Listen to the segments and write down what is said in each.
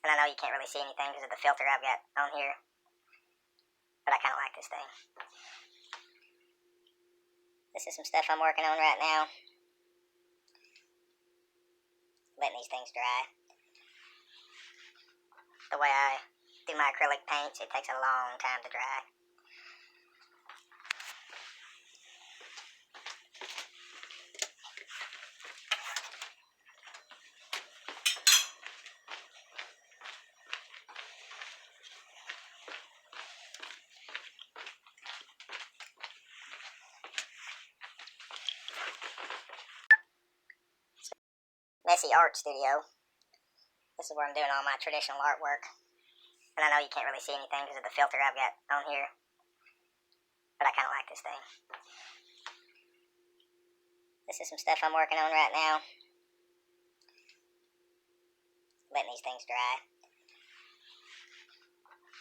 And I know you can't really see anything because of the filter I've got on here, but I kind of like this thing. This is some stuff I'm working on right now. Letting these things dry. The way I do my acrylic paints, it takes a long time to dry. Messy Art Studio. This is where I'm doing all my traditional artwork. And I know you can't really see anything because of the filter I've got on here, but I kind of like this thing. This is some stuff I'm working on right now. Letting these things dry.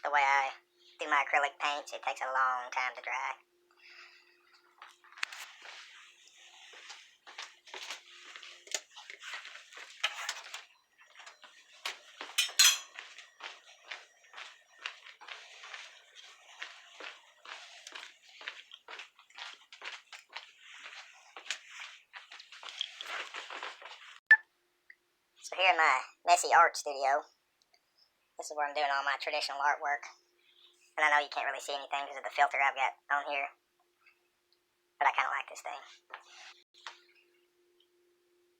The way I do my acrylic paints, it takes a long time to dry. So here in my Messy Art Studio, this is where I'm doing all my traditional artwork. And I know you can't really see anything because of the filter I've got on here, but I kind of like this thing.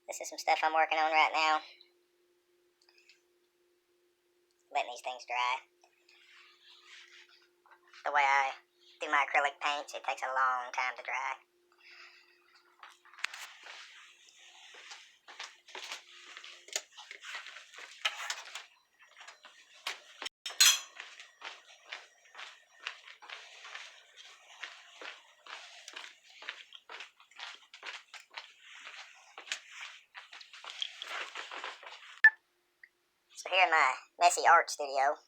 This is some stuff I'm working on right now. Letting these things dry. The way I do my acrylic paints, it takes a long time to dry. So here in my Messy Art Studio,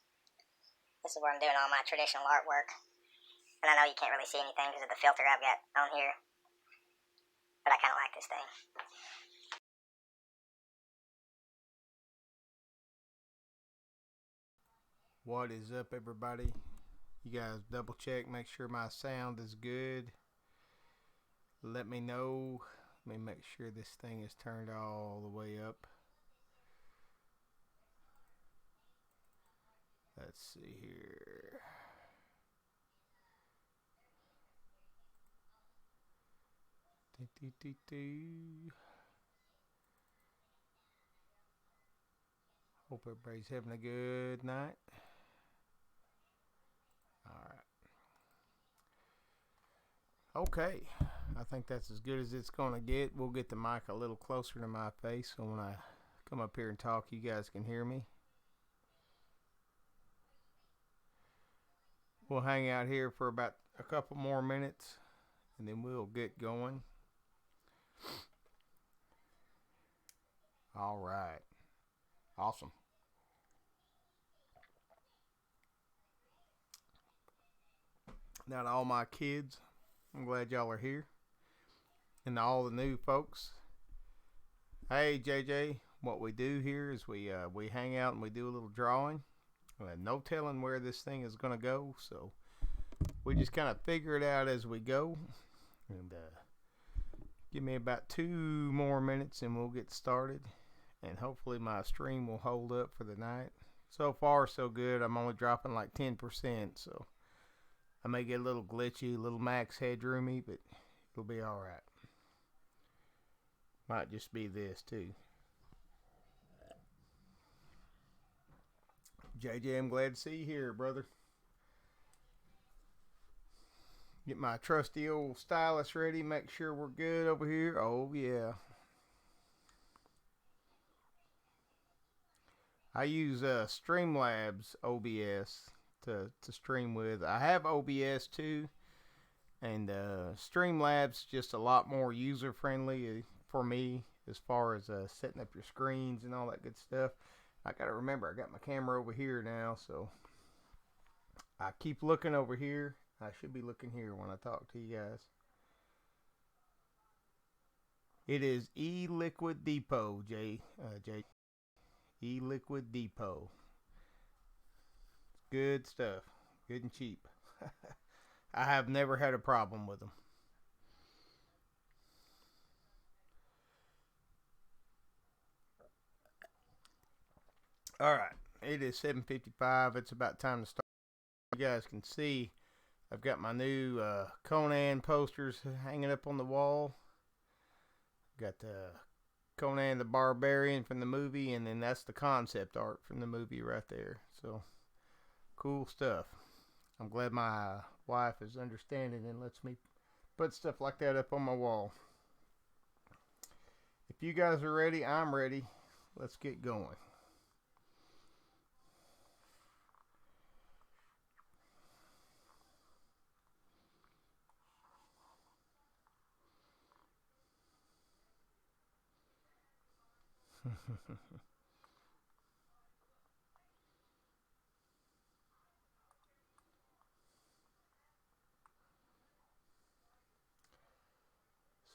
this is where I'm doing all my traditional artwork. And I know you can't really see anything because of the filter I've got on here, but I kind of like this thing. What is up, everybody? You guys double check, make sure my sound is good. Let me know. Let me make sure this thing is turned all the way up. Let's see here. Hope everybody's having a good night. Alright. Okay. I think that's as good as it's going to get. We'll get the mic a little closer to my face so when I come up here and talk, you guys can hear me. We'll hang out here for about a couple more minutes and then we'll get going. All right. Awesome. Now to all my kids, I'm glad y'all are here. And to all the new folks, hey JJ, what we do here is we hang out and we do a little drawing. No telling where this thing is going to go, so we just kind of figure it out as we go. And give me about 2 more minutes and we'll get started. And hopefully my stream will hold up for the night. So far, so good. I'm only dropping like 10%, so I may get a little glitchy, a little max headroomy, but it'll be alright. Might just be this, too. JJ, I'm glad to see you here, brother. Get my trusty old stylus ready. Make sure we're good over here. Oh, yeah. I use Streamlabs OBS to stream with. I have OBS too, and Streamlabs just a lot more user friendly for me as far as setting up your screens and all that good stuff. I gotta remember I got my camera over here now, so I keep looking over here. I should be looking here when I talk to you guys. It is eLiquid Depot, Jay. eLiquid Depot. Good stuff. Good and cheap. I have never had a problem with them. All right. It is 7:55. It's about time to start. You guys can see I've got my new Conan posters hanging up on the wall. Got the Conan the Barbarian from the movie, and then that's the concept art from the movie right there. So cool stuff. I'm glad my wife is understanding and lets me put stuff like that up on my wall. If you guys are ready, I'm ready. Let's get going.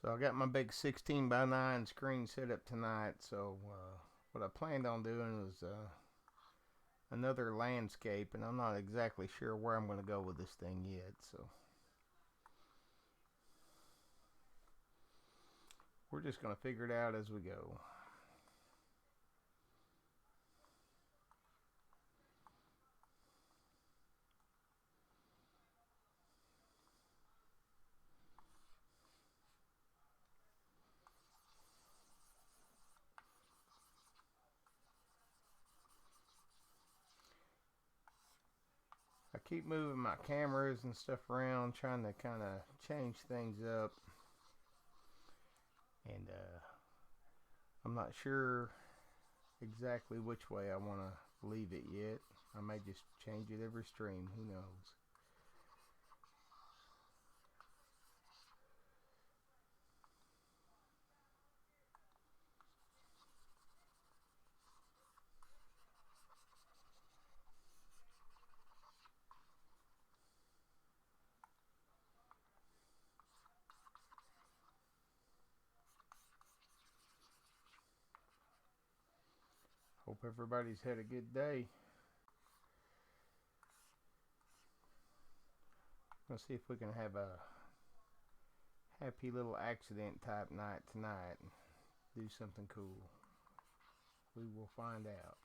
So I got my big 16 by 9 screen set up tonight. So what I planned on doing was another landscape, and I'm not exactly sure where I'm going to go with this thing yet. So we're just going to figure it out as we go. I keep moving my cameras and stuff around, trying to kind of change things up. And I'm not sure exactly which way I want to leave it yet. I may just change it every stream. Who knows? Hope everybody's had a good day. Let's see if we can have a happy little accident type night tonight and do something cool. We will find out.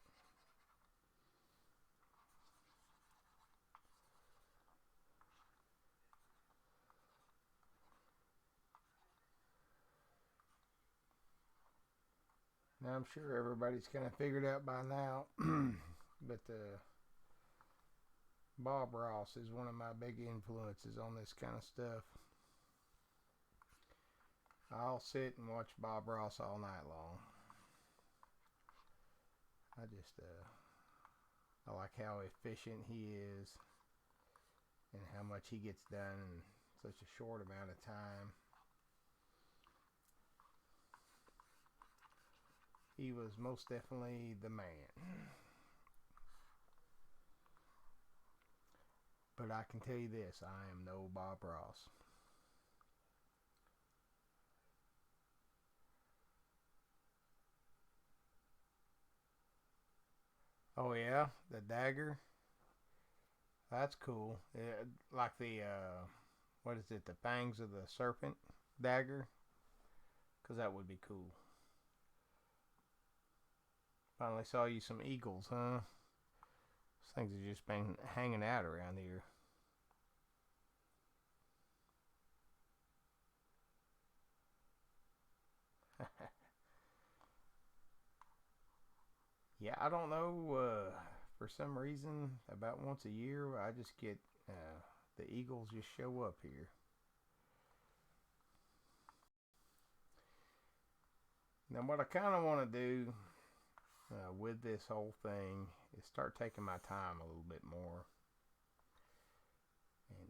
Now I'm sure everybody's kind of figured out by now, but Bob Ross is one of my big influences on this kind of stuff. I'll sit and watch Bob Ross all night long. I like how efficient he is and how much he gets done in such a short amount of time. He was most definitely the man. But I can tell you this, I am no Bob Ross. Oh yeah, the dagger. That's cool. Like the what is it? The fangs of the serpent dagger. Cause that would be cool. Finally saw you some eagles, huh? These things have just been hanging out around here. Yeah, I don't know. For some reason, about once a year, I just get the eagles just show up here. Now, what I kind of want to do with this whole thing is start taking my time a little bit more and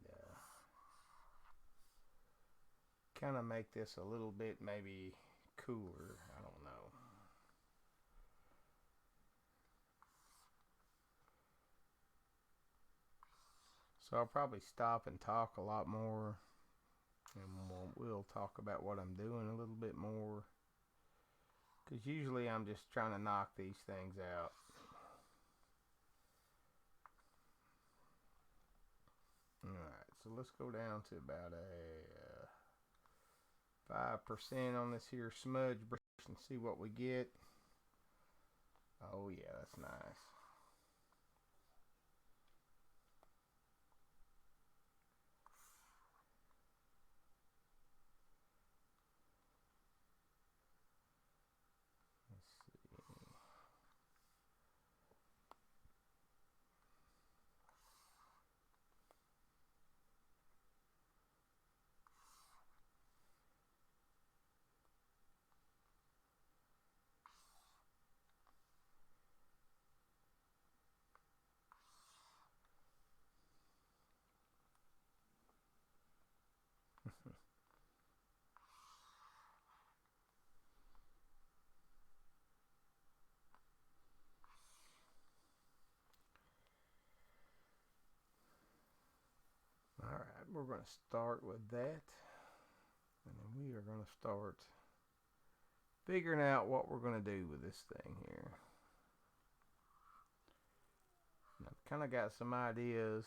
kind of make this a little bit maybe cooler. I don't know. So I'll probably stop and talk a lot more, and we'll talk about what I'm doing a little bit more. Because usually I'm just trying to knock these things out. so let's go down to about a 5% on this here smudge brush and see what we get. Oh yeah, that's nice. Alright, we're going to start with that. And then we are going to start figuring out what we're going to do with this thing here. And I've kind of got some ideas.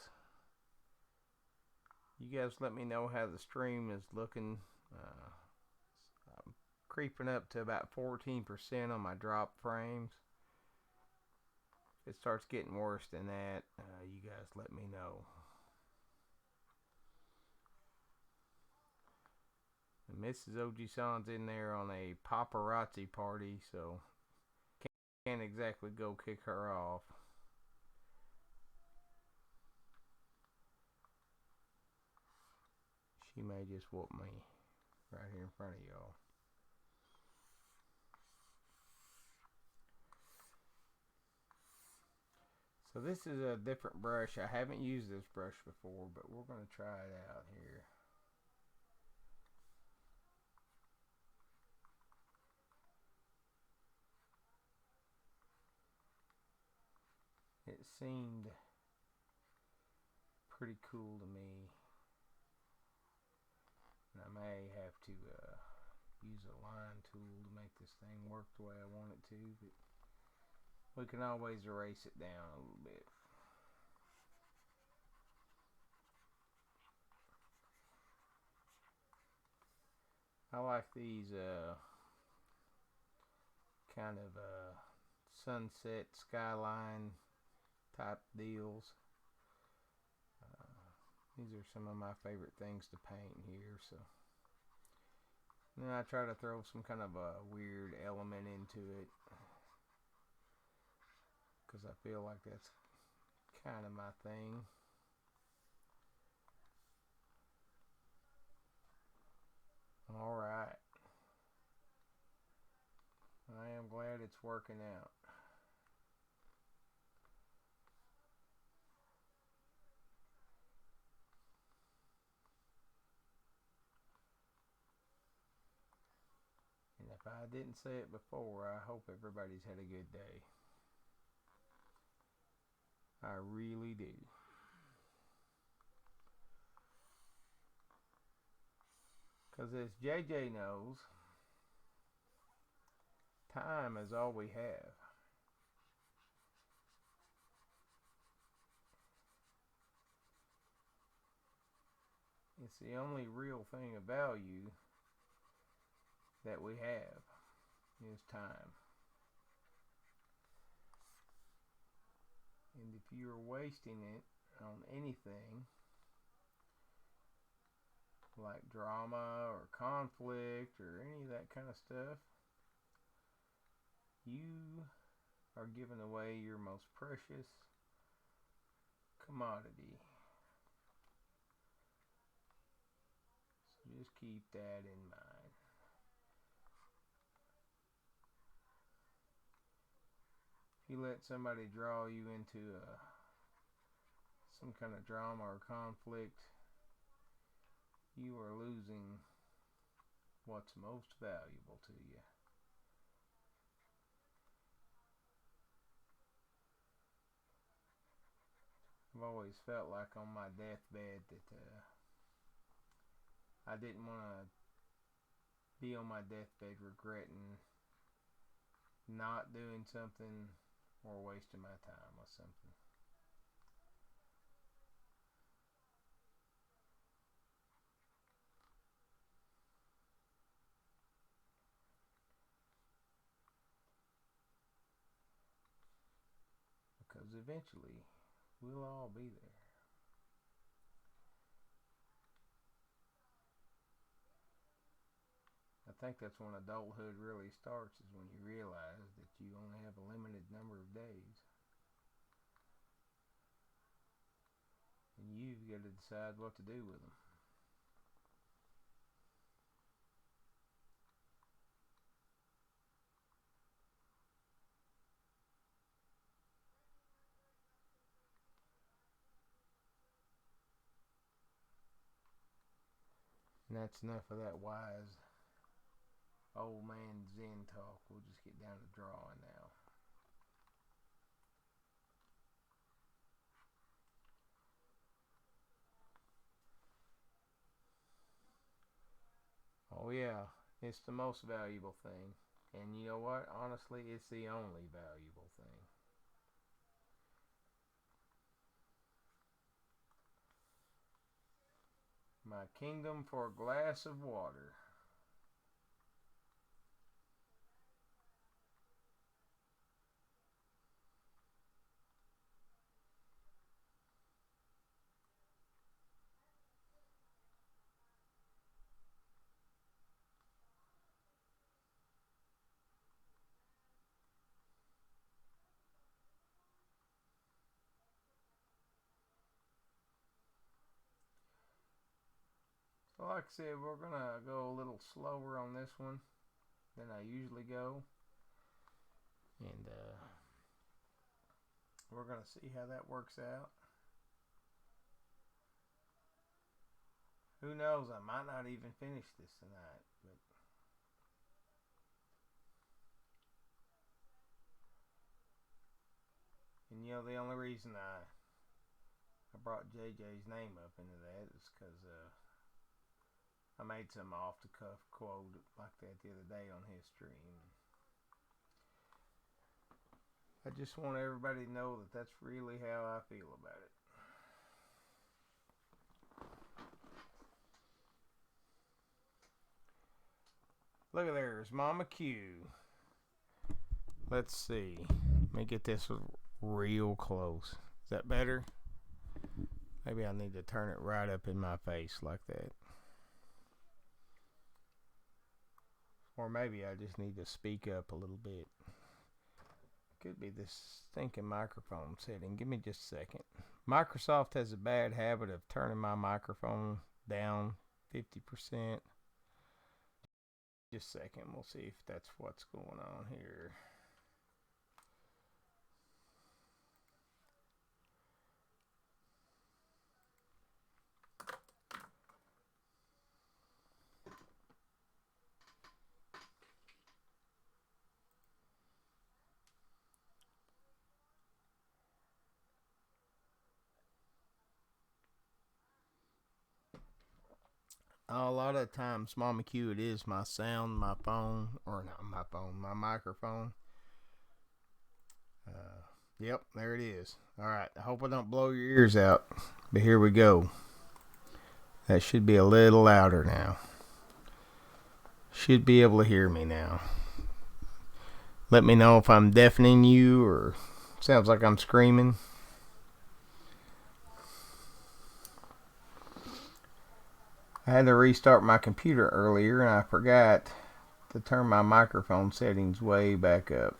You guys let me know how the stream is looking. I'm creeping up to about 14% on my drop frames. If it starts getting worse than that, you guys let me know. And Mrs. Oji-san's in there on a paparazzi party, so can't exactly go kick her off. She may just whoop me right here in front of y'all. So this is a different brush. I haven't used this brush before, but we're going to try it out here. It seemed pretty cool to me. And I may have to use a line tool to make this thing work the way I want it to, but we can always erase it down a little bit. I like these kind of sunset skyline type deals. These are some of my favorite things to paint here. So and then I try to throw some kind of a weird element into it, because I feel like that's kind of my thing. Alright. I am glad it's working out. And if I didn't say it before, I hope everybody's had a good day. I really do. Because as JJ knows, time is all we have. It's the only real thing of value that we have is time. And if you're wasting it on anything like drama or conflict or any of that kind of stuff, you are giving away your most precious commodity. So just keep that in mind. If you let somebody draw you into some kind of drama or conflict, you are losing what's most valuable to you. I've always felt like on my deathbed that I didn't want to be on my deathbed regretting not doing something or wasting my time with something. eventually we'll all be there. I think that's when adulthood really starts, is when you realize that you only have a limited number of days. And you've got to decide what to do with them. And that's enough of that wise old man Zen talk. We'll just get down to drawing now. Oh yeah, it's the most valuable thing. And you know what? Honestly, it's the only valuable thing. My kingdom for a glass of water. So like I said, we're going to go a little slower on this one than I usually go. And we're going to see how that works out. Who knows? I might not even finish this tonight. And you know, the only reason I brought JJ's name up into that is because I made some off the cuff quote like that the other day on his stream. I just want everybody to know that that's really how I feel about it. Look at there's Mama Q. Let's see. Let me get this real close. Is that better? Maybe I need to turn it right up in my face like that. Or maybe I just need to speak up a little bit. Could be this stinking microphone setting. Give me just a second. Microsoft has a bad habit of turning my microphone down 50%. Just a second. We'll see if that's what's going on here. A lot of times, Mama Q, it is my sound, my phone, or not my phone, my microphone. Yep, there it is. Alright, I hope I don't blow your ears out, but here we go. That should be a little louder now. Should be able to hear me now. Let me know if I'm deafening you or sounds like I'm screaming. I had to restart my computer earlier and I forgot to turn my microphone settings way back up.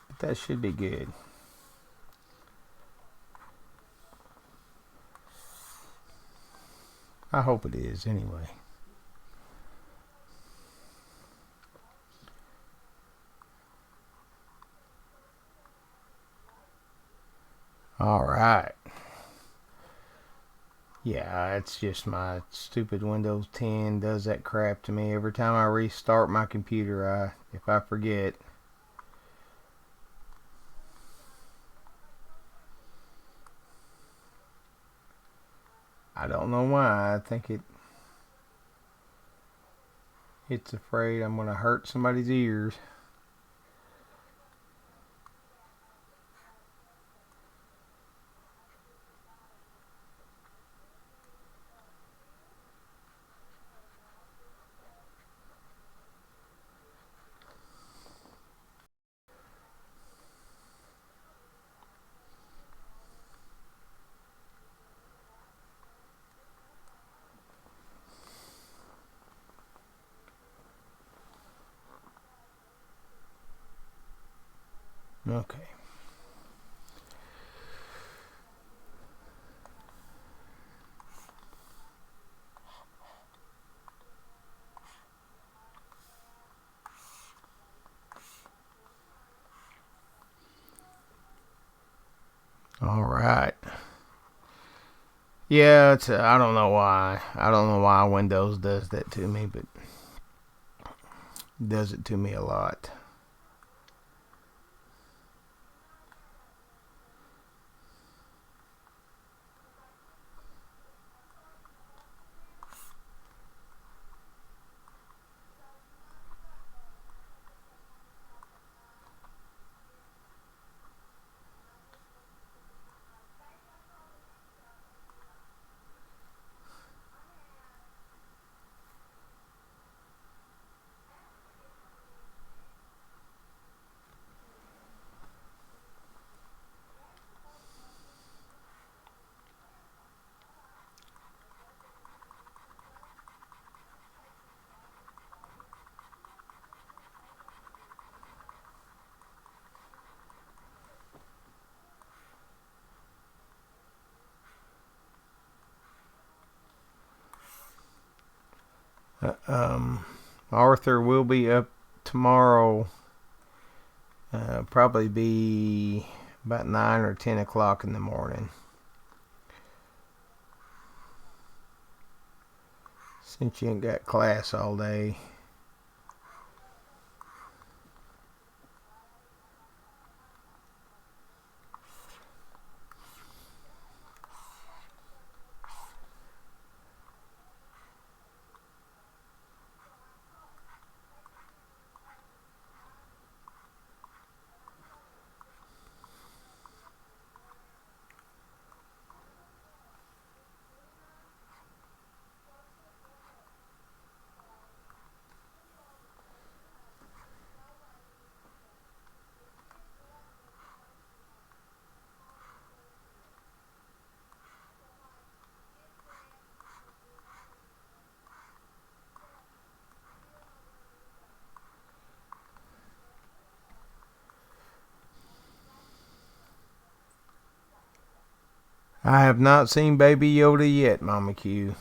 But that should be good. I hope it is anyway. Alright. Yeah, it's just my stupid Windows 10 does that crap to me. Every time I restart my computer, if I forget. I don't know why. I think it's afraid I'm going to hurt somebody's ears. Okay. All right. Yeah, it's I don't know why. I don't know why Windows does that to me, but it does it to me a lot. Arthur will be up tomorrow. Probably be about 9 or 10 o'clock in the morning. Since you ain't got class all day. I have not seen Baby Yoda yet, Mama Q.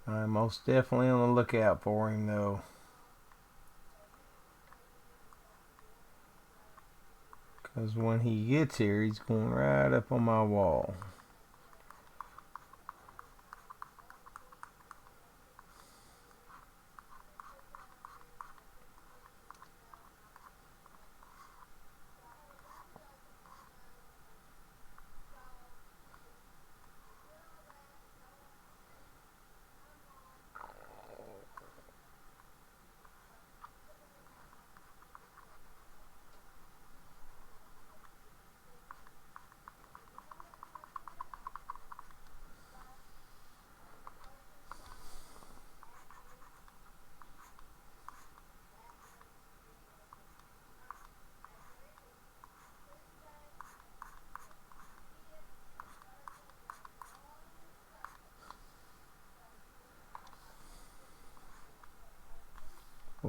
I'm most definitely on the lookout for him, though. Because when he gets here, he's going right up on my wall.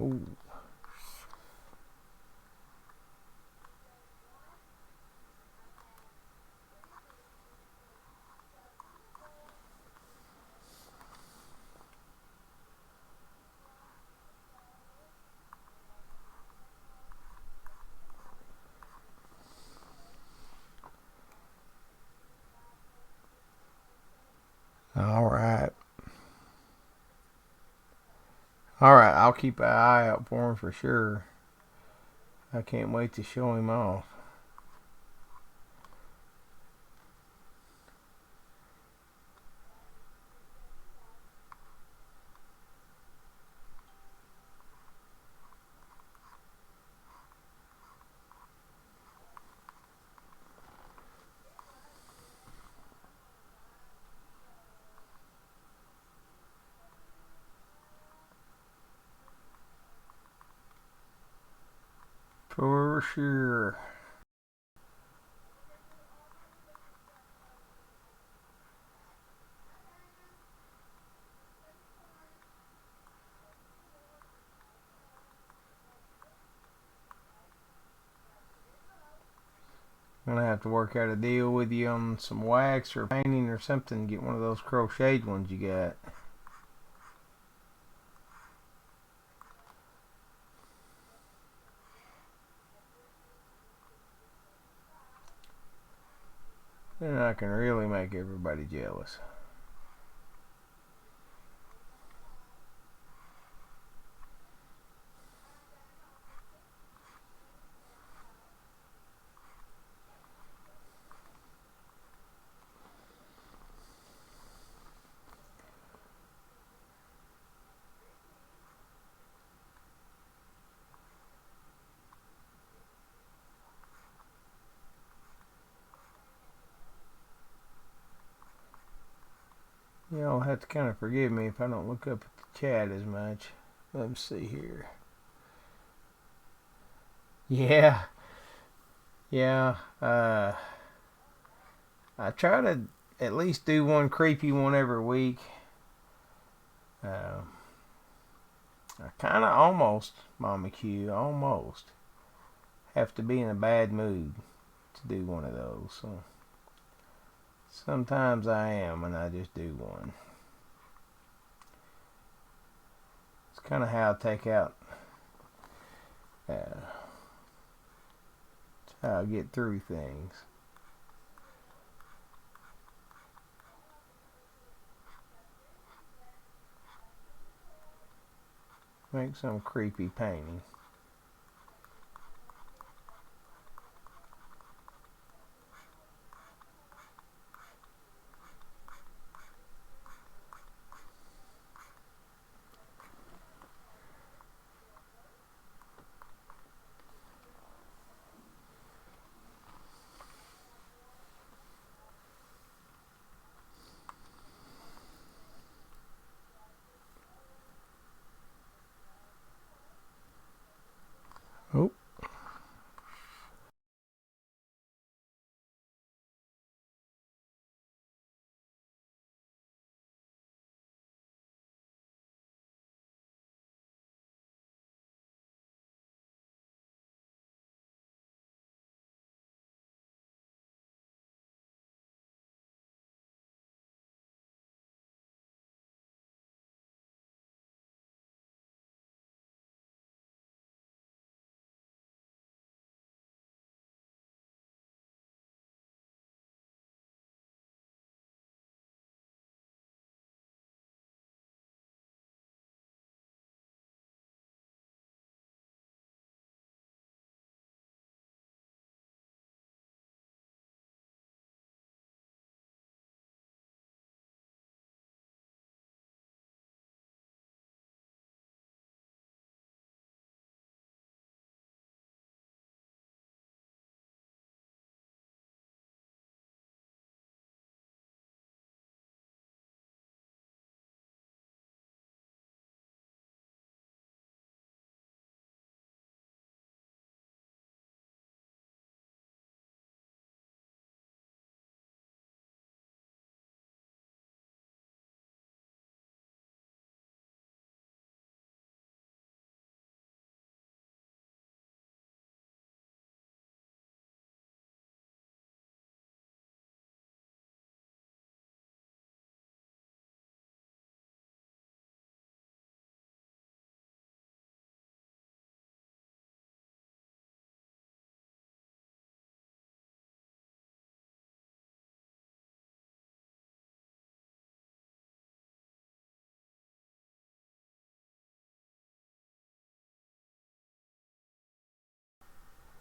Oh. All right. All right, I'll keep an eye out for him for sure. I can't wait to show him off. For sure. Gonna have to work out a deal with you on some wax or painting or something. Get one of those crocheted ones you got. Then I can really make everybody jealous. Y'all have to kind of forgive me if I don't look up at the chat as much. Let me see here. Yeah, yeah. I try to at least do one creepy one every week. I kind of almost, Mama Q, almost have to be in a bad mood to do one of those. So sometimes I am, and I just do one. It's kind of how I take out, how I get through things. Make some creepy painting. Oh.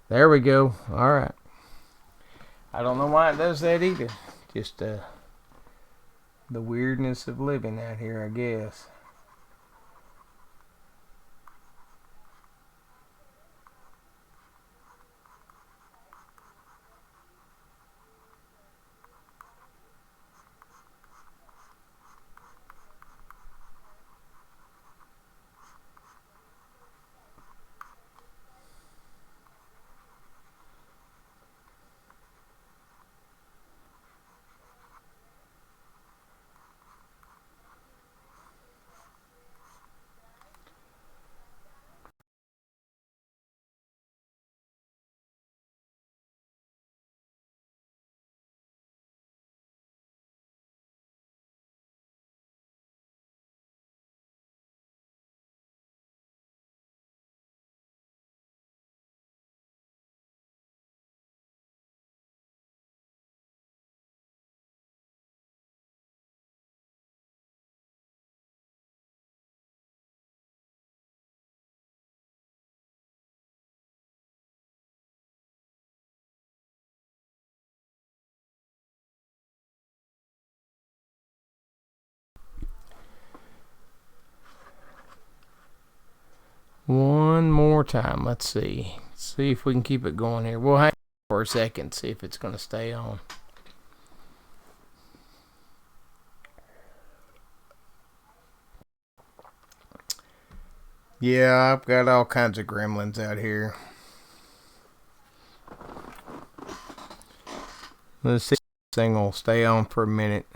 There we go. All right. I don't know why it does that either. Just the weirdness of living out here, I guess. more time. Let's see. See if we can keep it going here. We'll hang for a second, see if it's going to stay on. Yeah, I've got all kinds of gremlins out here. Let's see if this thing will stay on for a minute.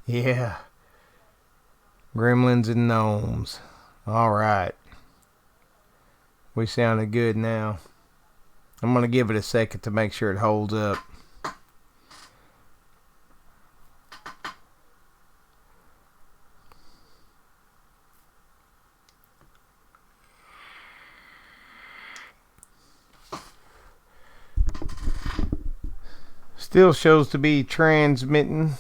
Yeah. Gremlins and gnomes. Alright. We sounded good now. I'm going to give it a second to make sure it holds up. Still shows to be transmitting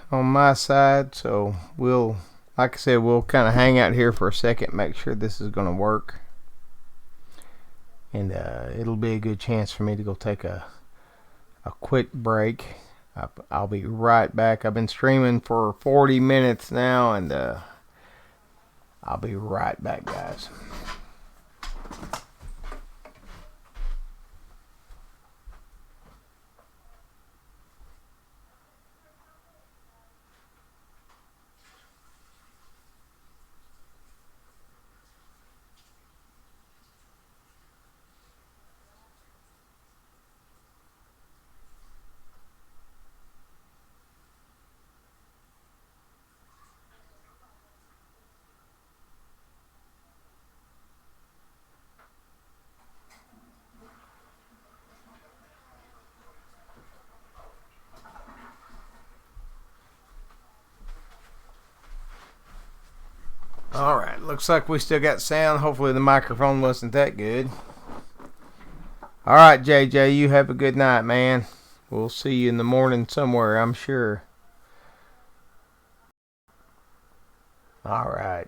on my side, so we'll, like I said, we'll kind of hang out here for a second, make sure this is going to work, and it'll be a good chance for me to go take a quick break. I'll be right back. I've been streaming for 40 minutes now, and I'll be right back, guys. Alright, looks like we still got sound. Hopefully the microphone wasn't that good. Alright, JJ, you have a good night, man. We'll see you in the morning somewhere, I'm sure. Alright.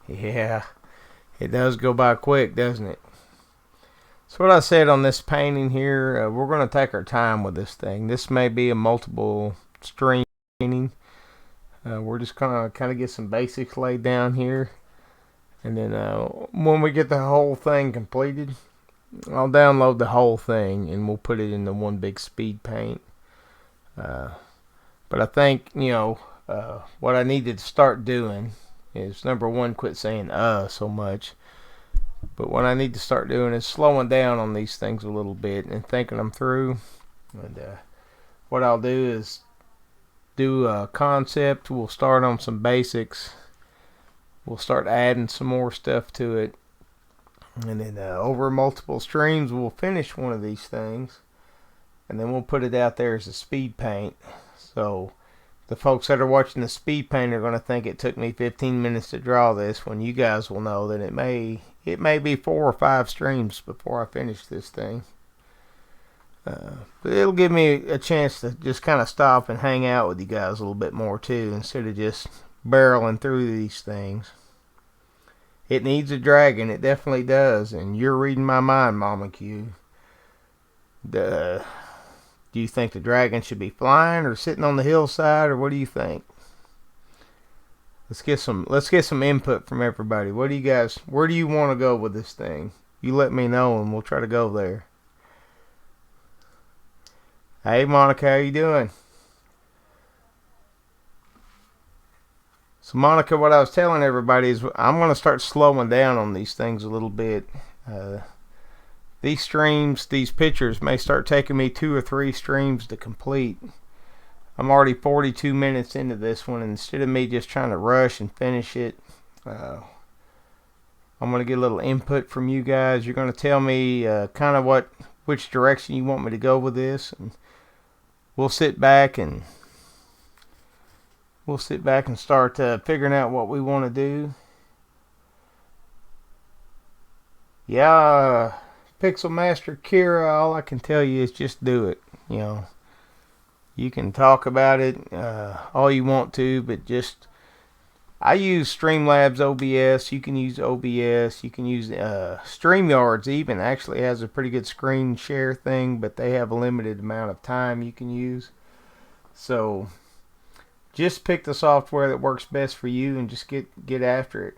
Yeah. It does go by quick, doesn't it? So what I said on this painting here, we're going to take our time with this thing. This may be a multiple stream painting. We're just going to kind of get some basics laid down here. And then when we get the whole thing completed, I'll download the whole thing and we'll put it into one big speed paint. But I think, what I needed to start doing is, number one, quit saying so much. But what I need to start doing is slowing down on these things a little bit and thinking them through. And what I'll do is do a concept. We'll start on some basics. We'll start adding some more stuff to it. And then over multiple streams, we'll finish one of these things. And then we'll put it out there as a speed paint. So the folks that are watching the speed paint are going to think it took me 15 minutes to draw this, when you guys will know that it may be 4 or 5 streams before I finish this thing. But it'll give me a chance to just kind of stop and hang out with you guys a little bit more too, instead of just barreling through these things. It needs a dragon, it definitely does, and you're reading my mind, Mama Q. Do you think the dragon should be flying or sitting on the hillside, or what do you think? Let's get some input from everybody. What do you guys, where do you want to go with this thing? You let me know and we'll try to go there. Hey Monica, how you doing? So Monica, what I was telling everybody is I'm going to start slowing down on these things a little bit. These streams, these pictures may start taking me 2 or 3 streams to complete. I'm already 42 minutes into this one, and instead of me just trying to rush and finish it, I'm going to get a little input from you guys. You're going to tell me kind of which direction you want me to go with this, and we'll sit back and start figuring out what we want to do. Yeah, Pixel Master Kira, all I can tell you is just do it. You can talk about it all you want to, but just, I use Streamlabs OBS. You can use OBS. You can use StreamYards even actually has a pretty good screen share thing, but they have a limited amount of time you can use. So just pick the software that works best for you and just get after it.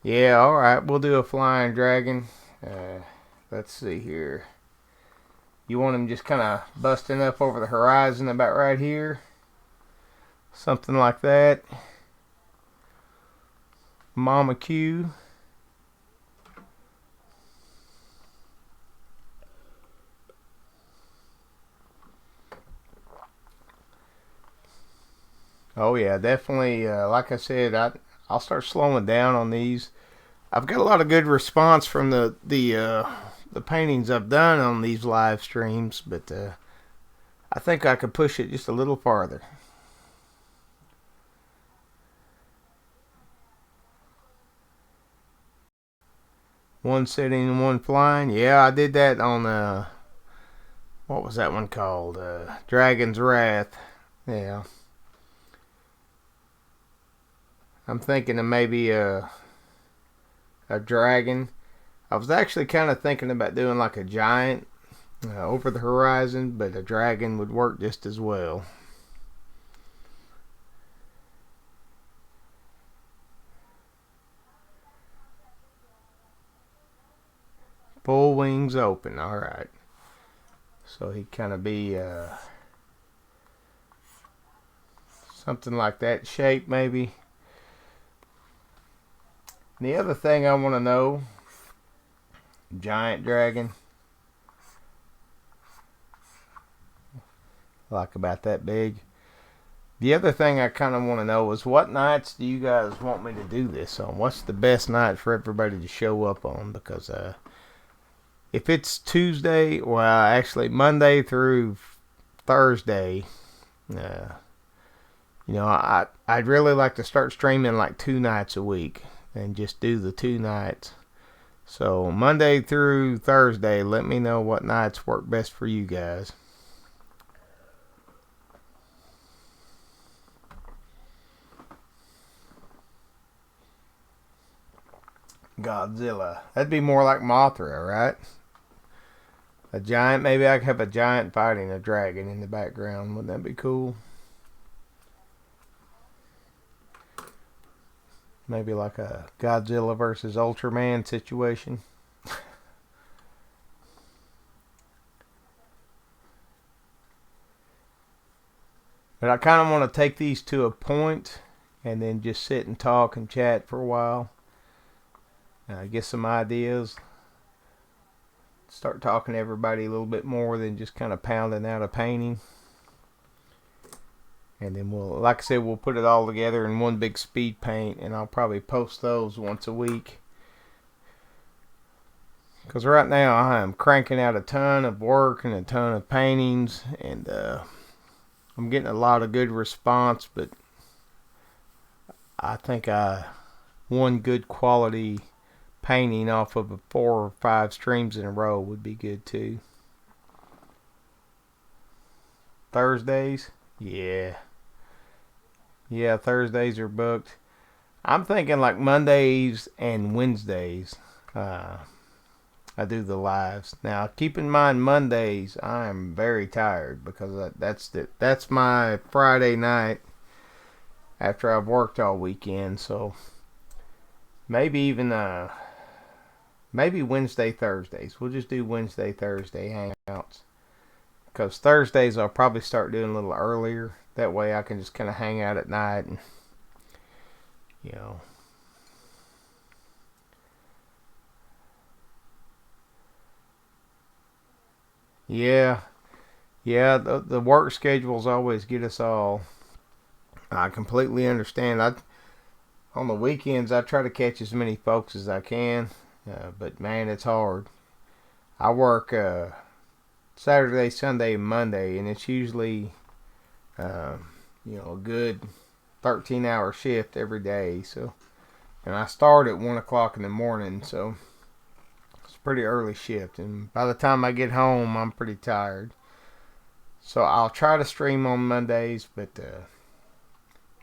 Yeah, alright, we'll do a flying dragon. Let's see here. You want him just kind of busting up over the horizon about right here. Something like that. Mama Q. Oh yeah, definitely. Like I said, I'll start slowing down on these. I've got a lot of good response from the paintings I've done on these live streams, but I think I could push it just a little farther. One sitting and one flying. Yeah, I did that on what was that one called? Dragon's Wrath. Yeah. I'm thinking of maybe a dragon. I was actually kind of thinking about doing like a giant over the horizon, but a dragon would work just as well. Full wings open. All right. So he'd kind of be something like that shape maybe. And the other thing I want to know, giant dragon, like about that big. The other thing I kind of want to know is what nights do you guys want me to do this on? What's the best night for everybody to show up on? Because if it's Tuesday, well, actually Monday through Thursday, you know, I'd really like to start streaming like 2 nights a week and just do the 2 nights. So Monday through Thursday, let me know what nights work best for you guys. Godzilla. That'd be more like Mothra, right? A giant. Maybe I could have a giant fighting a dragon in the background. Wouldn't that be cool? Maybe like a Godzilla versus Ultraman situation. But I kind of want to take these to a point and then just sit and talk and chat for a while. Get some ideas. Start talking to everybody a little bit more than just kind of pounding out a painting. And then we'll, like I said, we'll put it all together in one big speed paint, and I'll probably post those once a week. Because right now I am cranking out a ton of work and a ton of paintings, and I'm getting a lot of good response, but I think one good quality painting off of 4 or 5 streams in a row would be good too. Thursdays? Yeah, Thursdays are booked. I'm thinking like Mondays and Wednesdays. I do the lives. Now, keep in mind Mondays I am very tired because that's my Friday night after I've worked all weekend. So maybe even maybe Wednesday, Thursdays. We'll just do Wednesday, Thursday hangouts. Because Thursdays I'll probably start doing a little earlier. That way I can just kind of hang out at night and, you know. Yeah. The work schedules always get us all. I completely understand. On the weekends I try to catch as many folks as I can. But man, it's hard. I work Saturday, Sunday, Monday, and it's usually a good 13-hour shift every day. So, and I start at 1 o'clock in the morning, so it's a pretty early shift. And by the time I get home, I'm pretty tired. So I'll try to stream on Mondays, but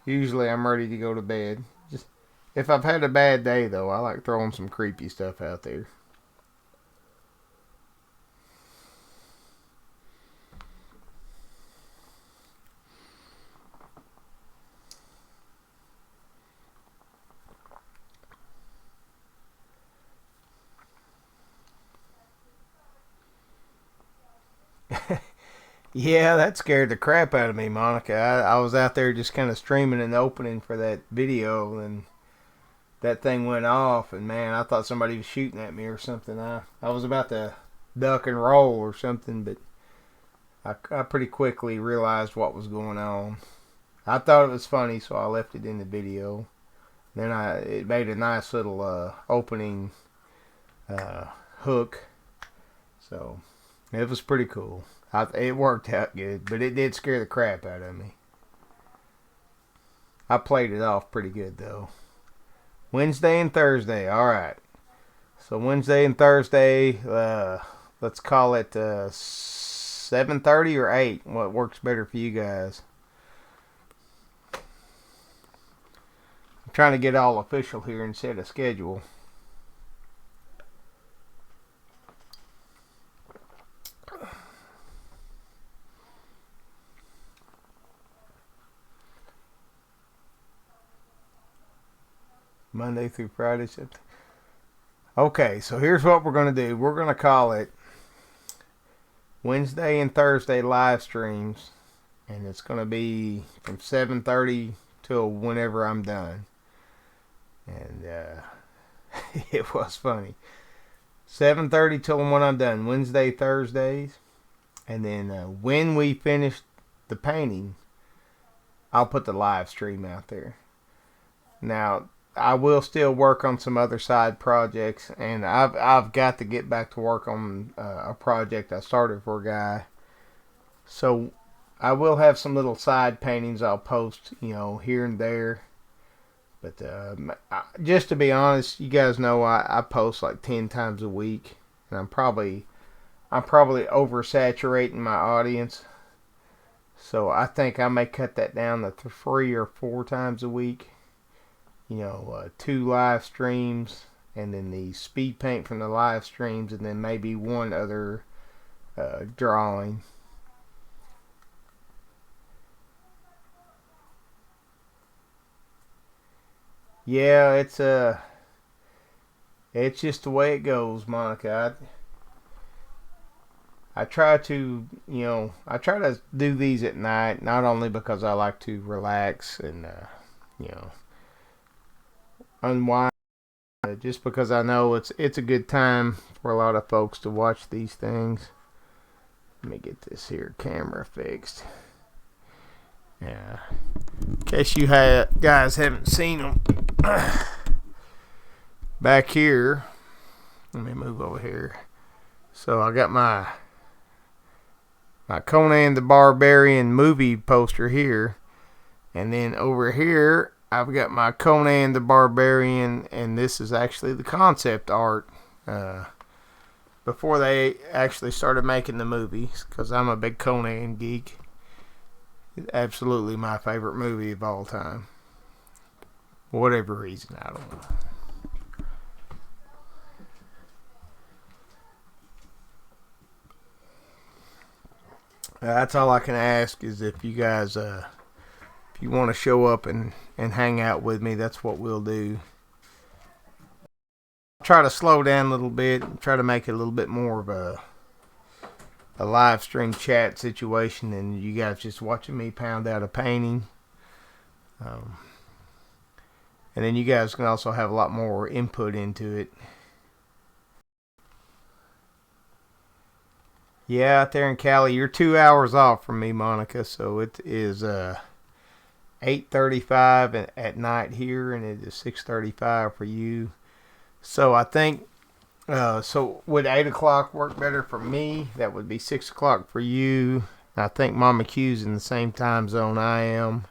Usually I'm ready to go to bed. Just if I've had a bad day though, I like throwing some creepy stuff out there. Yeah, that scared the crap out of me, Monica. I was out there just kind of streaming an opening for that video, and that thing went off, and man, I thought somebody was shooting at me or something. I was about to duck and roll or something, but I pretty quickly realized what was going on. I thought it was funny, so I left it in the video. Then it made a nice little opening uh, hook, so it was pretty cool. It worked out good, but it did scare the crap out of me. I played it off pretty good though. Wednesday and Thursday, all right. So Wednesday and Thursday, let's call it 7:30 or 8. What works better for you guys? I'm trying to get all official here and set a schedule. Monday through Friday. Okay, so here's what we're going to do. We're going to call it Wednesday and Thursday live streams, and it's going to be from 7:30 till whenever I'm done. And it was funny. 7:30 till when I'm done. Wednesday, Thursdays, and then when we finish the painting, I'll put the live stream out there. Now, I will still work on some other side projects, and I've got to get back to work on a project I started for a guy. So I will have some little side paintings I'll post, here and there. But just to be honest, you guys know I post like 10 times a week, and I'm probably oversaturating my audience. So I think I may cut that down to 3 or 4 times a week. 2 live streams, and then the speed paint from the live streams, and then maybe one other drawing. Yeah, it's just the way it goes, Monica. I try to do these at night, not only because I like to relax and unwind, just because I know it's a good time for a lot of folks to watch these things. Let me get this here camera fixed. Yeah, in case you guys haven't seen them back here. Let me move over here. So I got my Conan the Barbarian movie poster here, and then over here I've got my Conan the Barbarian, and this is actually the concept art before they actually started making the movies, because I'm a big Conan geek. It's absolutely my favorite movie of all time. For whatever reason, I don't know. That's all I can ask, is if you guys if you want to show up and hang out with me, that's what we'll do. Try to slow down a little bit, try to make it a little bit more of a live stream chat situation than you guys just watching me pound out a painting. And then you guys can also have a lot more input into it. Yeah, out there in Cali, you're 2 hours off from me, Monica. So it is 8:35 at night here, and it is 6:35 for you. So I think, so would 8 o'clock work better for me? That would be 6 o'clock for you. I think Mama Q's in the same time zone I am.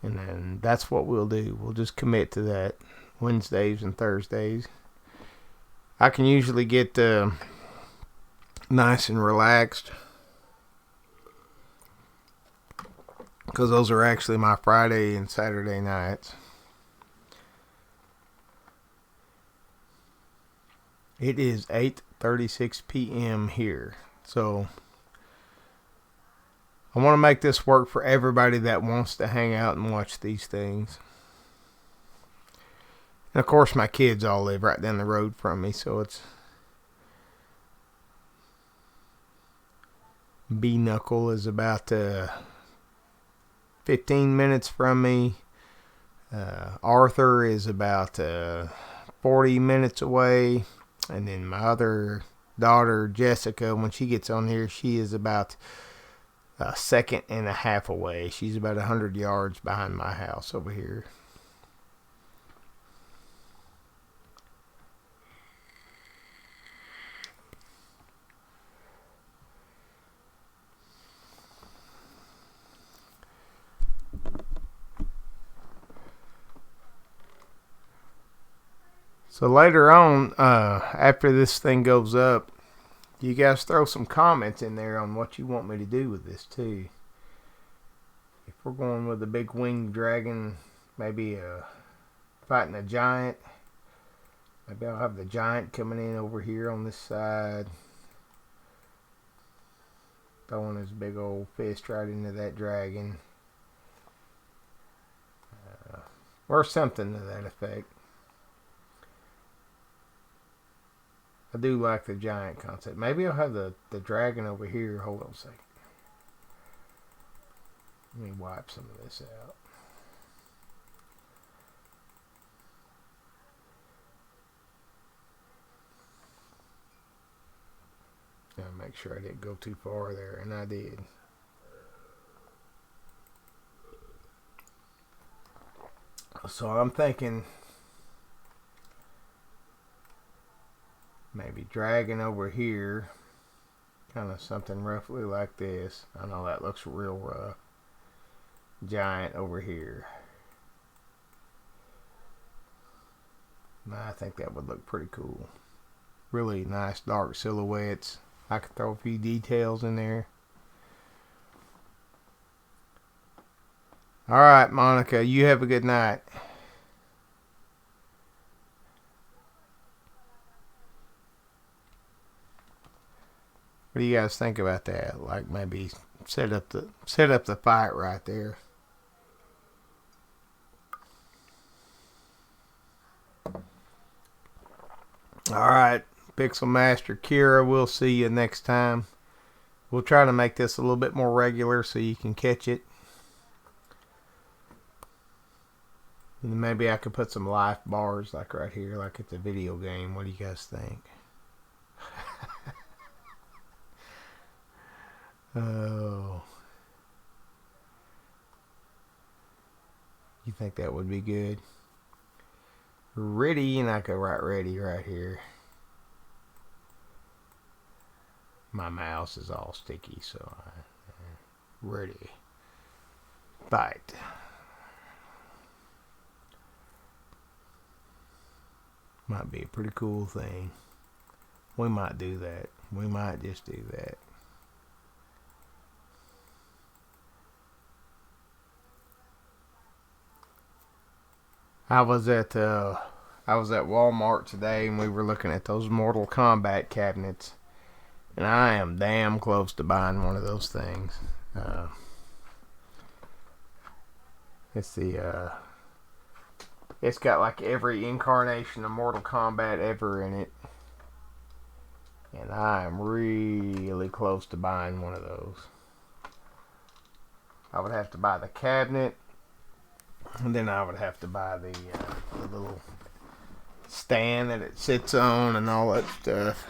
And then that's what we'll do. We'll just commit to that, Wednesdays and Thursdays. I can usually get nice and relaxed because those are actually my Friday and Saturday nights. It is 8:36 p.m. here, so I want to make this work for everybody that wants to hang out and watch these things. And of course, my kids all live right down the road from me, so it's B-Knuckle is about 15 minutes from me. Arthur is about 40 minutes away. And then my other daughter, Jessica, when she gets on here, she is about a second and a half away. She's about 100 yards behind my house over here. So later on, after this thing goes up, you guys throw some comments in there on what you want me to do with this too. If we're going with a big winged dragon, maybe fighting a giant, maybe I'll have the giant coming in over here on this side, throwing his big old fist right into that dragon, or something to that effect. I do like the giant concept. Maybe I'll have the dragon over here. Hold on a second. Let me wipe some of this out. Gotta make sure I didn't go too far there, and I did. So I'm thinking maybe dragon over here, kind of something roughly like this. I know that looks real rough. Giant over here. I think that would look pretty cool. Really nice dark silhouettes. I could throw a few details in there. Alright, Monica, you have a good night. What do you guys think about that? Like maybe set up the fight right there. Alright, Pixel Master Kira, we'll see you next time. We'll try to make this a little bit more regular so you can catch it. And maybe I could put some life bars like right here, like it's a video game. What do you guys think? Oh. You think that would be good? Ready, and I could write ready right here. My mouse is all sticky, so ready. Fight. Might be a pretty cool thing. We might do that. We might just do that. I was at Walmart today, and we were looking at those Mortal Kombat cabinets, and I am damn close to buying one of those things. It's got like every incarnation of Mortal Kombat ever in it, and I am really close to buying one of those. I would have to buy the cabinet. And then I would have to buy the little stand that it sits on and all that stuff.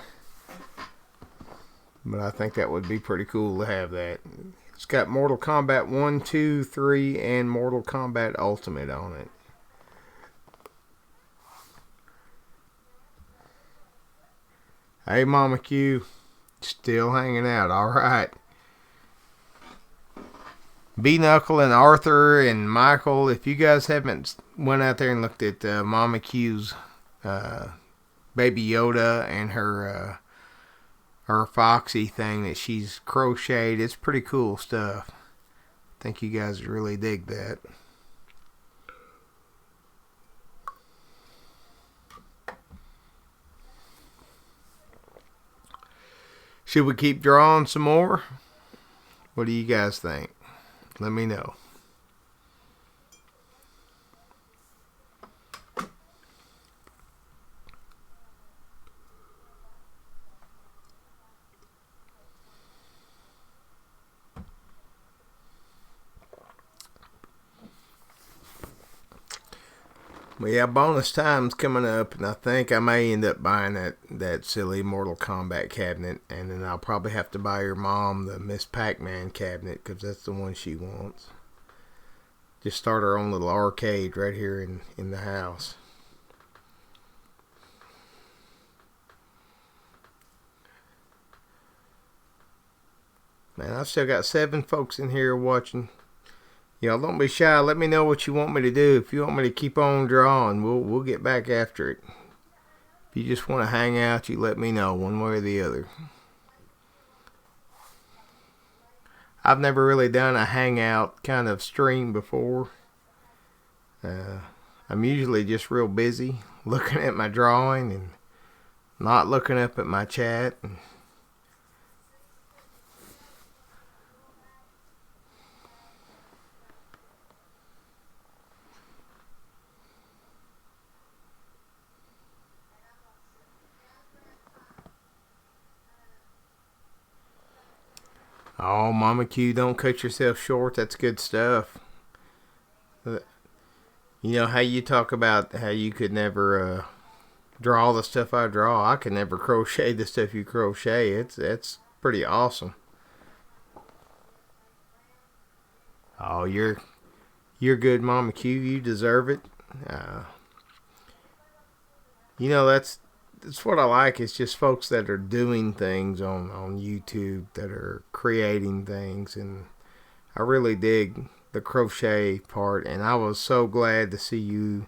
But I think that would be pretty cool to have that. It's got Mortal Kombat 1, 2, 3, and Mortal Kombat Ultimate on it. Hey, Mama Q. Still hanging out. Alright. B-Knuckle and Arthur and Michael, if you guys haven't went out there and looked at Mama Q's Baby Yoda and her Foxy thing that she's crocheted, it's pretty cool stuff. think you guys really dig that. Should we keep drawing some more? What do you guys think? Let me know. Well, yeah, bonus time's coming up, and I think I may end up buying that silly Mortal Kombat cabinet, and then I'll probably have to buy your mom the Miss Pac-Man cabinet, because that's the one she wants. Just start her own little arcade right here in the house. Man, I've still got 7 folks in here watching. Y'all don't be shy. Let me know what you want me to do. If you want me to keep on drawing, we'll get back after it. If you just want to hang out, you let me know one way or the other. I've never really done a hangout kind of stream before. I'm usually just real busy looking at my drawing and not looking up at my chat. Oh, Mama Q, don't cut yourself short. That's good stuff. You know how you talk about how you could never draw the stuff I draw. I could never crochet the stuff you crochet. It's pretty awesome. Oh, you're good, Mama Q. You deserve it. You know that's what I like. It's just folks that are doing things on YouTube, that are creating things, and I really dig the crochet part. And I was so glad to see you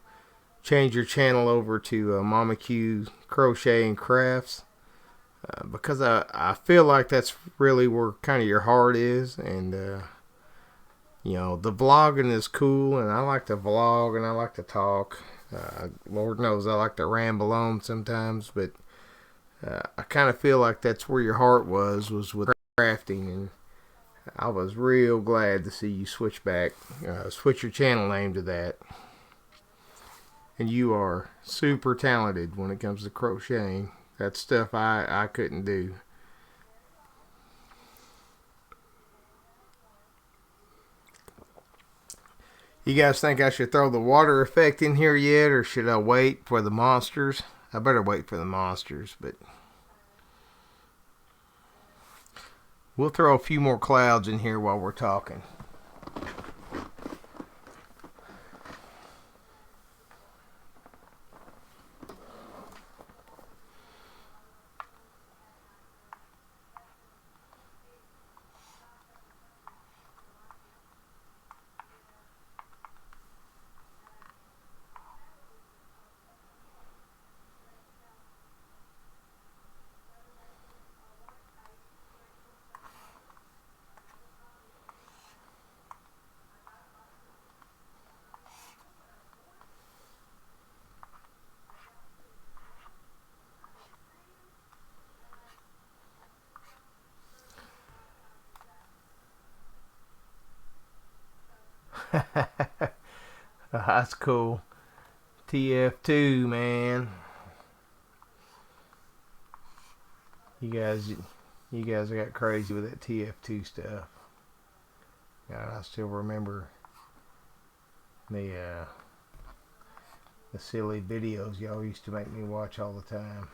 change your channel over to Mama Q Crochet and Crafts, because I feel like that's really where kind of your heart is. And you know, the vlogging is cool, and I like to vlog and I like to talk. Lord knows I like to ramble on sometimes, but I kind of feel like that's where your heart was with crafting, and I was real glad to see you switch your channel name to that. And you are super talented when it comes to crocheting. That's stuff I couldn't do. You guys think I should throw the water effect in here yet, or should I wait for the monsters? I better wait for the monsters, but we'll throw a few more clouds in here while we're talking. That's cool. TF2, man. You guys got crazy with that TF2 stuff. God, I still remember the silly videos y'all used to make me watch all the time.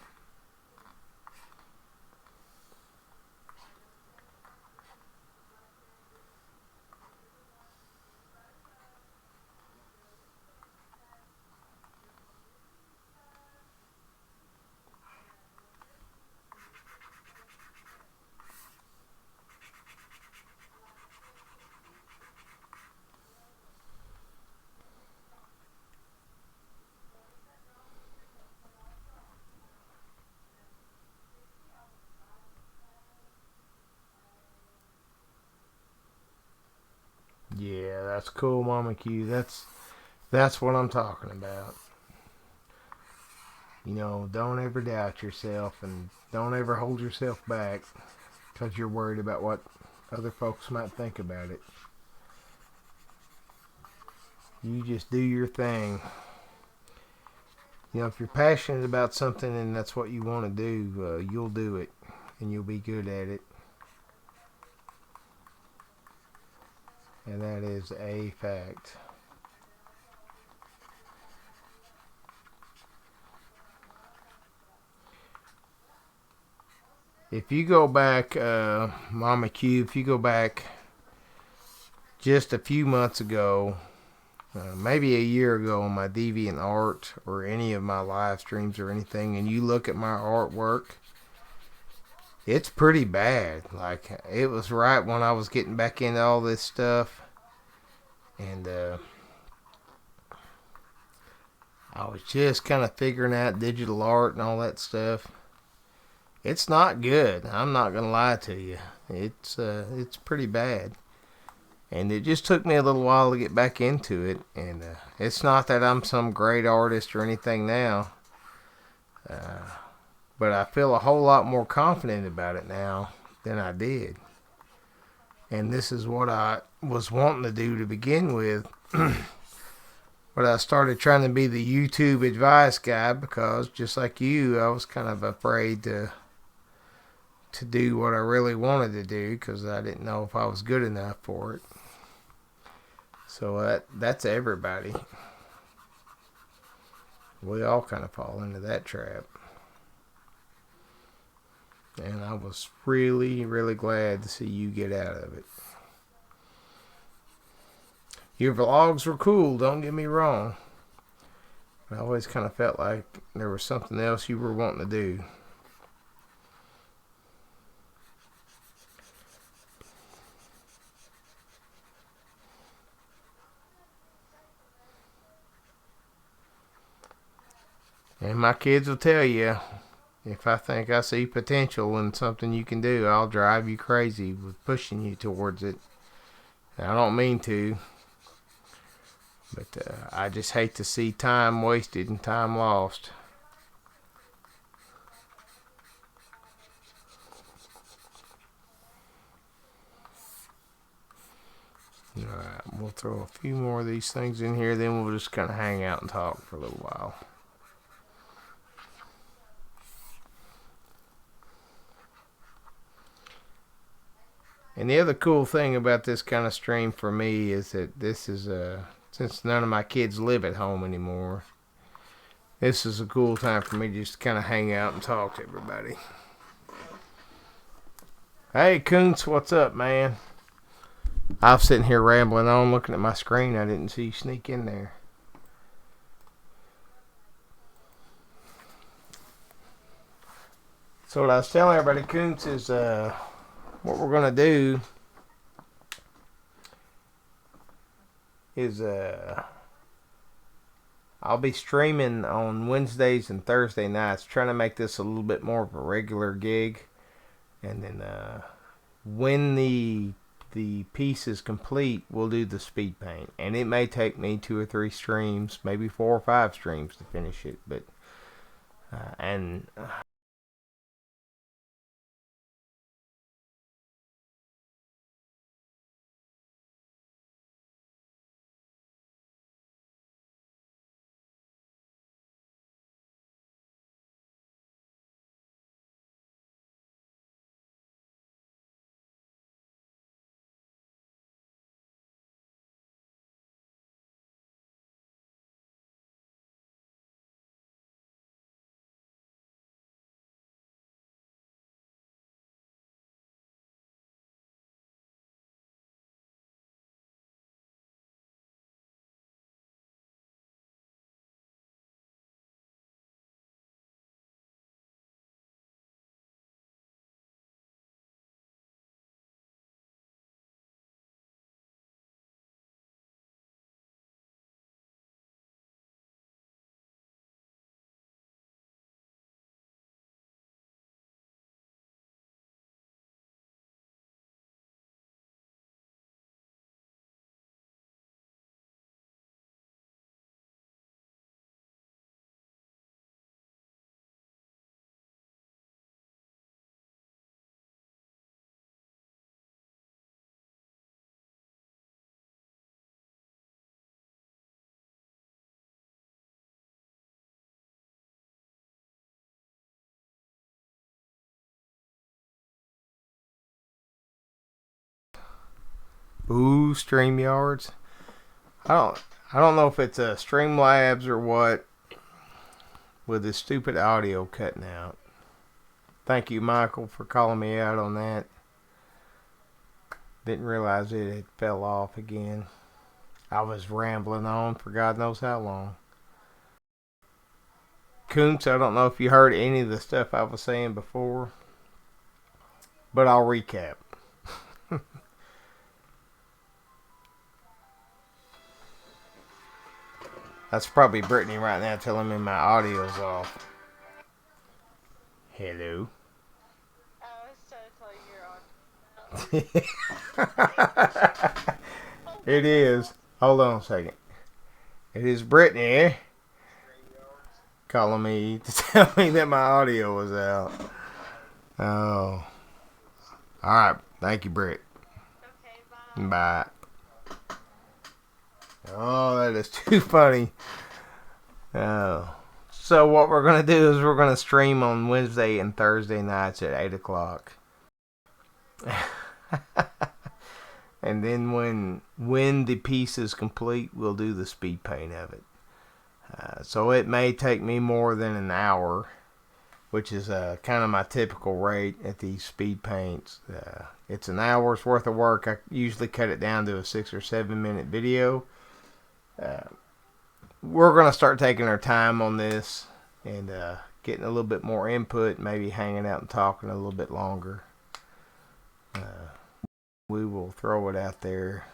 That's cool, Mama Q. That's what I'm talking about. You know, don't ever doubt yourself and don't ever hold yourself back because you're worried about what other folks might think about it. You just do your thing. You know, if you're passionate about something and that's what you want to do, you'll do it and you'll be good at it. And that is a fact. If you go back, Mama Q, if you go back just a few months ago, maybe a year ago on my DeviantArt or any of my live streams or anything, and you look at my artwork, it's pretty bad. Like, it was right when I was getting back into all this stuff, and I was just kind of figuring out digital art and all that stuff. It's not good. I'm not gonna lie to you. It's pretty bad. And it just took me a little while to get back into it. And it's not that I'm some great artist or anything now. But I feel a whole lot more confident about it now than I did. And this is what I was wanting to do to begin with. But I started trying to be the YouTube advice guy because, just like you, I was kind of afraid to do what I really wanted to do because I didn't know if I was good enough for it. So that's everybody. We all kind of fall into that trap. And I was really, really glad to see you get out of it. Your vlogs were cool, don't get me wrong. I always kind of felt like there was something else you were wanting to do. And my kids will tell you, if I think I see potential in something you can do, I'll drive you crazy with pushing you towards it. And I don't mean to, but I just hate to see time wasted and time lost. Alright, we'll throw a few more of these things in here, then we'll just kind of hang out and talk for a little while. And the other cool thing about this kind of stream for me is that this is since none of my kids live at home anymore, this is a cool time for me just to kind of hang out and talk to everybody. Hey Koontz, what's up, man? I was sitting here rambling on, looking at my screen. I didn't see you sneak in there. So what I was telling everybody, Koontz, is what we're going to do is I'll be streaming on Wednesdays and Thursday nights, trying to make this a little bit more of a regular gig. And then when the piece is complete, we'll do the speed paint. And it may take me 2 or 3 streams, maybe 4 or 5 streams to finish it. But and Ooh, StreamYards. I don't know if it's a Streamlabs or what with this stupid audio cutting out. Thank you, Michael, for calling me out on that. Didn't realize it had fell off again. I was rambling on for God knows how long. Koontz, I don't know if you heard any of the stuff I was saying before, but I'll recap. That's probably Brittany right now telling me my audio's off. Hello. I was trying to tell you you're on. It is. Hold on a second. It is Brittany calling me to tell me that my audio was out. Oh. Alright. Thank you, Britt. Okay, Bye. Oh, that is too funny. Oh. So what we're going to do is we're going to stream on Wednesday and Thursday nights at 8 o'clock. And then when the piece is complete, we'll do the speed paint of it. So it may take me more than an hour, which is kind of my typical rate at these speed paints. It's an hour's worth of work. I usually cut it down to a 6 or 7 minute video. We're going to start taking our time on this and getting a little bit more input, maybe hanging out and talking a little bit longer. We will throw it out there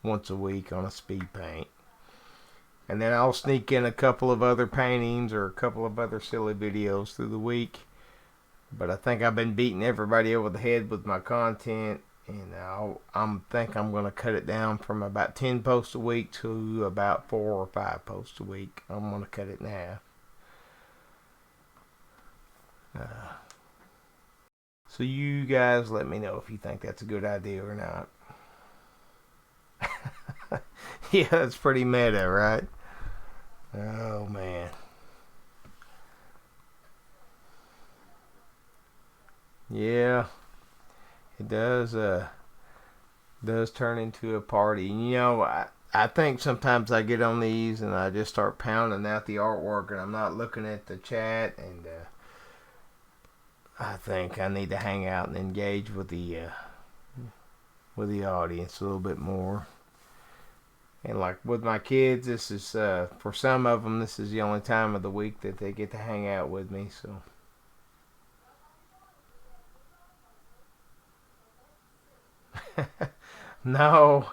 once a week on a speed paint. And then I'll sneak in a couple of other paintings or a couple of other silly videos through the week. But I think I've been beating everybody over the head with my content. And I think I'm going to cut it down from about 10 posts a week to about 4 or 5 posts a week. I'm going to cut it in half. So you guys let me know if you think that's a good idea or not. Yeah, that's pretty meta, right? Oh, man. Yeah. It does turn into a party. You know, I think sometimes I get on these and I just start pounding out the artwork and I'm not looking at the chat, and I think I need to hang out and engage with the audience a little bit more. And like with my kids, this is for some of them, this is the only time of the week that they get to hang out with me. So. No,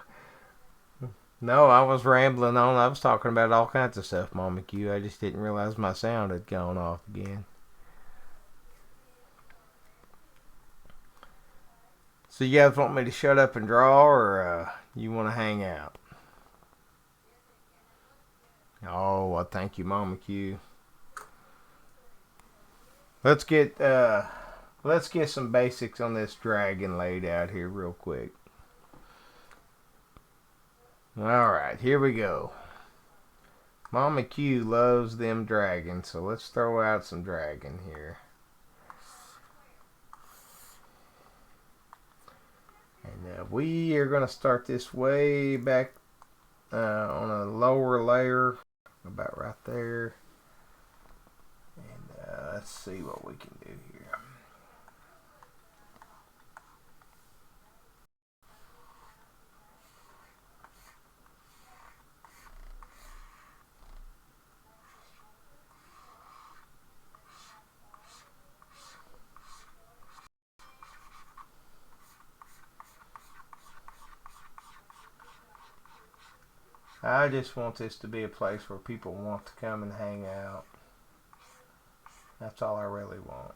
I was rambling on. I was talking about all kinds of stuff, Mama Q. I just didn't realize my sound had gone off again. So you guys want me to shut up and draw, or you want to hang out? Oh, well, thank you, Mama Q. Let's get some basics on this dragon laid out here real quick. Alright, here we go. Mama Q loves them dragons, so let's throw out some dragon here. And we are going to start this way back on a lower layer, about right there. And let's see what we can do here. I just want this to be a place where people want to come and hang out. That's all I really want.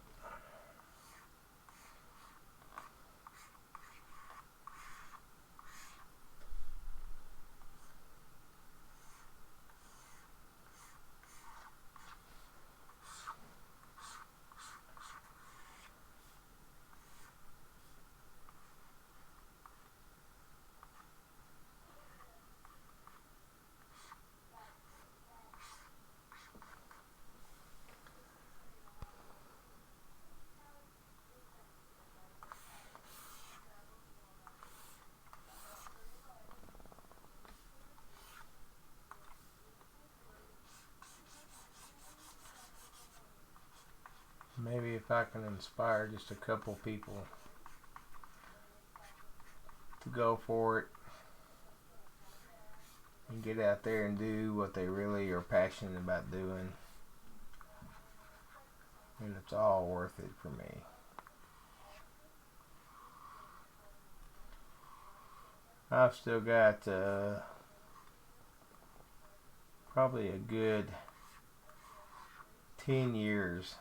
if I can inspire just a couple people to go for it and get out there and do what they really are passionate about doing, and it's all worth it for me. I've still got probably a good 10 years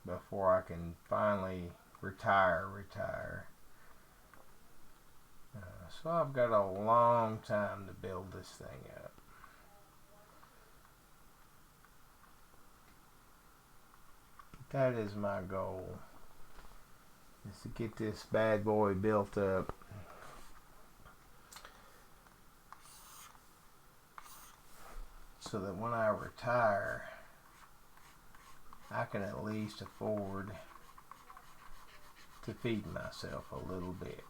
before I can finally retire. So I've got a long time to build this thing up. That is my goal, is to get this bad boy built up. So that when I retire, I can at least afford to feed myself a little bit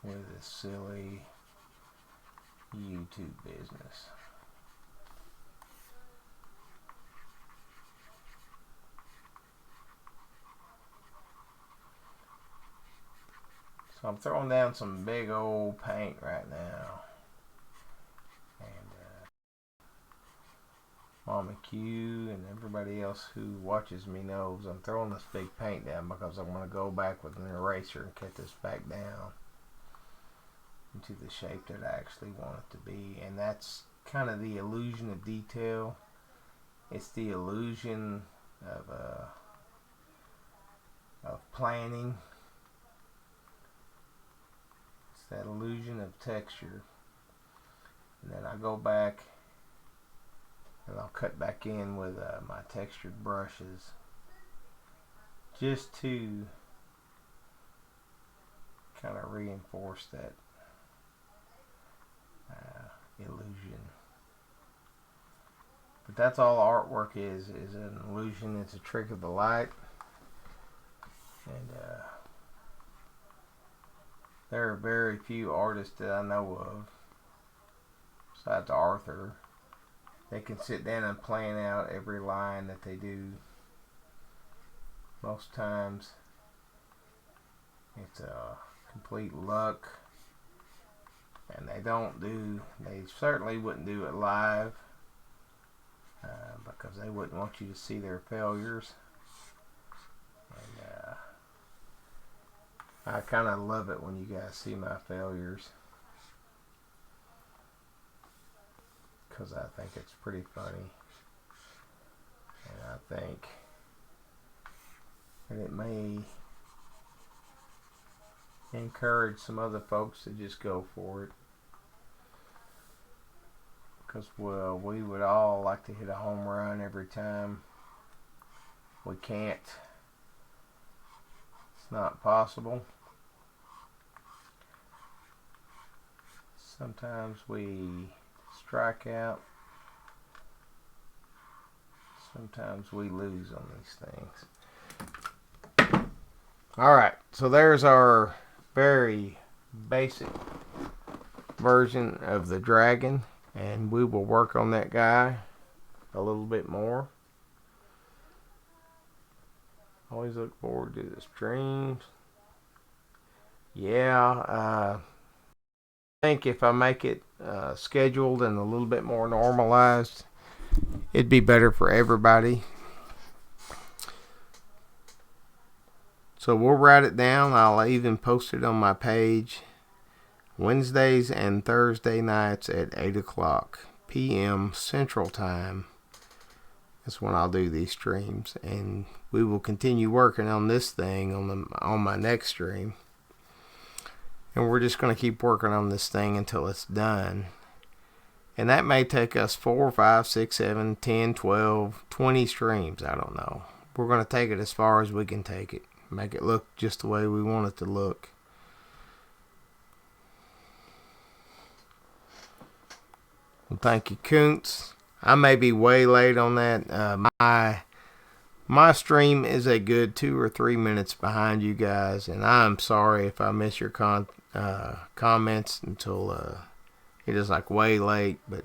with this silly YouTube business. So I'm throwing down some big old paint right now. Mama Q and everybody else who watches me knows I'm throwing this big paint down because I want to go back with an eraser and cut this back down into the shape that I actually want it to be. And that's kind of the illusion of detail. It's the illusion of planning. It's that illusion of texture. And then I go back and I'll cut back in with my textured brushes just to kind of reinforce that illusion. But that's all artwork is an illusion. It's a trick of the light. And there are very few artists that I know of, besides Arthur, they can sit down and plan out every line that they do. Most times it's a complete luck, and they certainly wouldn't do it live because they wouldn't want you to see their failures. And I kind of love it when you guys see my failures, because I think it's pretty funny, and I think that it may encourage some other folks to just go for it, because, well, we would all like to hit a home run every time. We can't. It's not possible. Sometimes we strike out. Sometimes we lose on these things. Alright, so there's our very basic version of the dragon, and we will work on that guy a little bit more. Always look forward to the streams. Yeah, I think if I make it scheduled and a little bit more normalized, it'd be better for everybody. So we'll write it down. I'll even post it on my page. Wednesdays and Thursday nights at 8 o'clock p.m. Central Time. That's when I'll do these streams, and we will continue working on this thing on my next stream. And we're just going to keep working on this thing until it's done. And that may take us 4, 5, 6, 7, 10, 12, 20 streams. I don't know. We're going to take it as far as we can take it. Make it look just the way we want it to look. Well, thank you, Kuntz. I may be way late on that. My stream is a good 2 or 3 minutes behind you guys, and I'm sorry if I miss your comments until it is like way late. But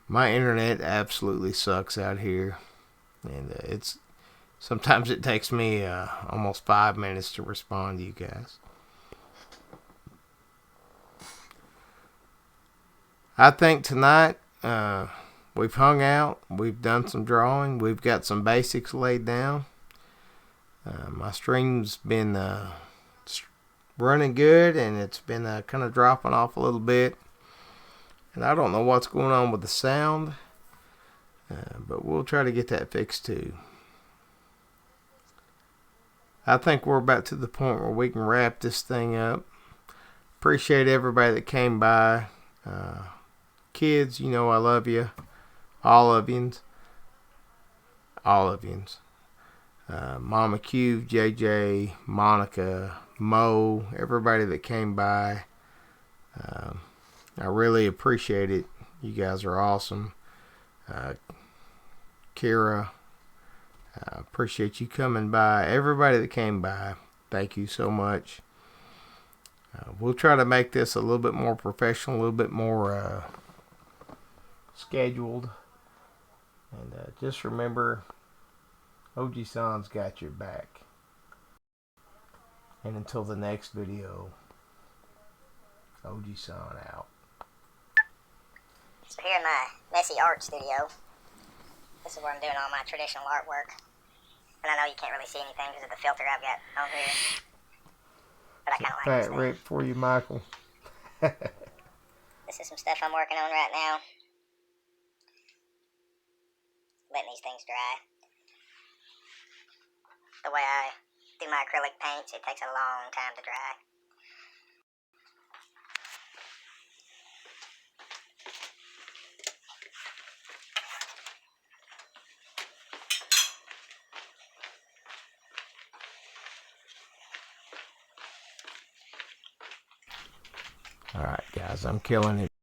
my internet absolutely sucks out here. and it's sometimes it takes me almost 5 minutes to respond to you guys. I think tonight we've hung out, we've done some drawing, we've got some basics laid down. My stream's been running good, and it's been kind of dropping off a little bit. And I don't know what's going on with the sound, but we'll try to get that fixed too. I think we're about to the point where we can wrap this thing up. Appreciate everybody that came by. Kids, you know I love you. All of yous. All of yous. Mama Q, JJ, Monica, Mo, everybody that came by. I really appreciate it. You guys are awesome. Kira, I appreciate you coming by. Everybody that came by, thank you so much. We'll try to make this a little bit more professional, a little bit more scheduled. And just remember, OG-san's got your back. And until the next video, OG-san out. So here in my messy art studio, this is where I'm doing all my traditional artwork. And I know you can't really see anything because of the filter I've got on here. But I kind of like this Fat thing. rip for you, Michael. This is some stuff I'm working on right now. Letting these things dry. The way I do my acrylic paints, it takes a long time to dry. Alright guys, I'm killing it.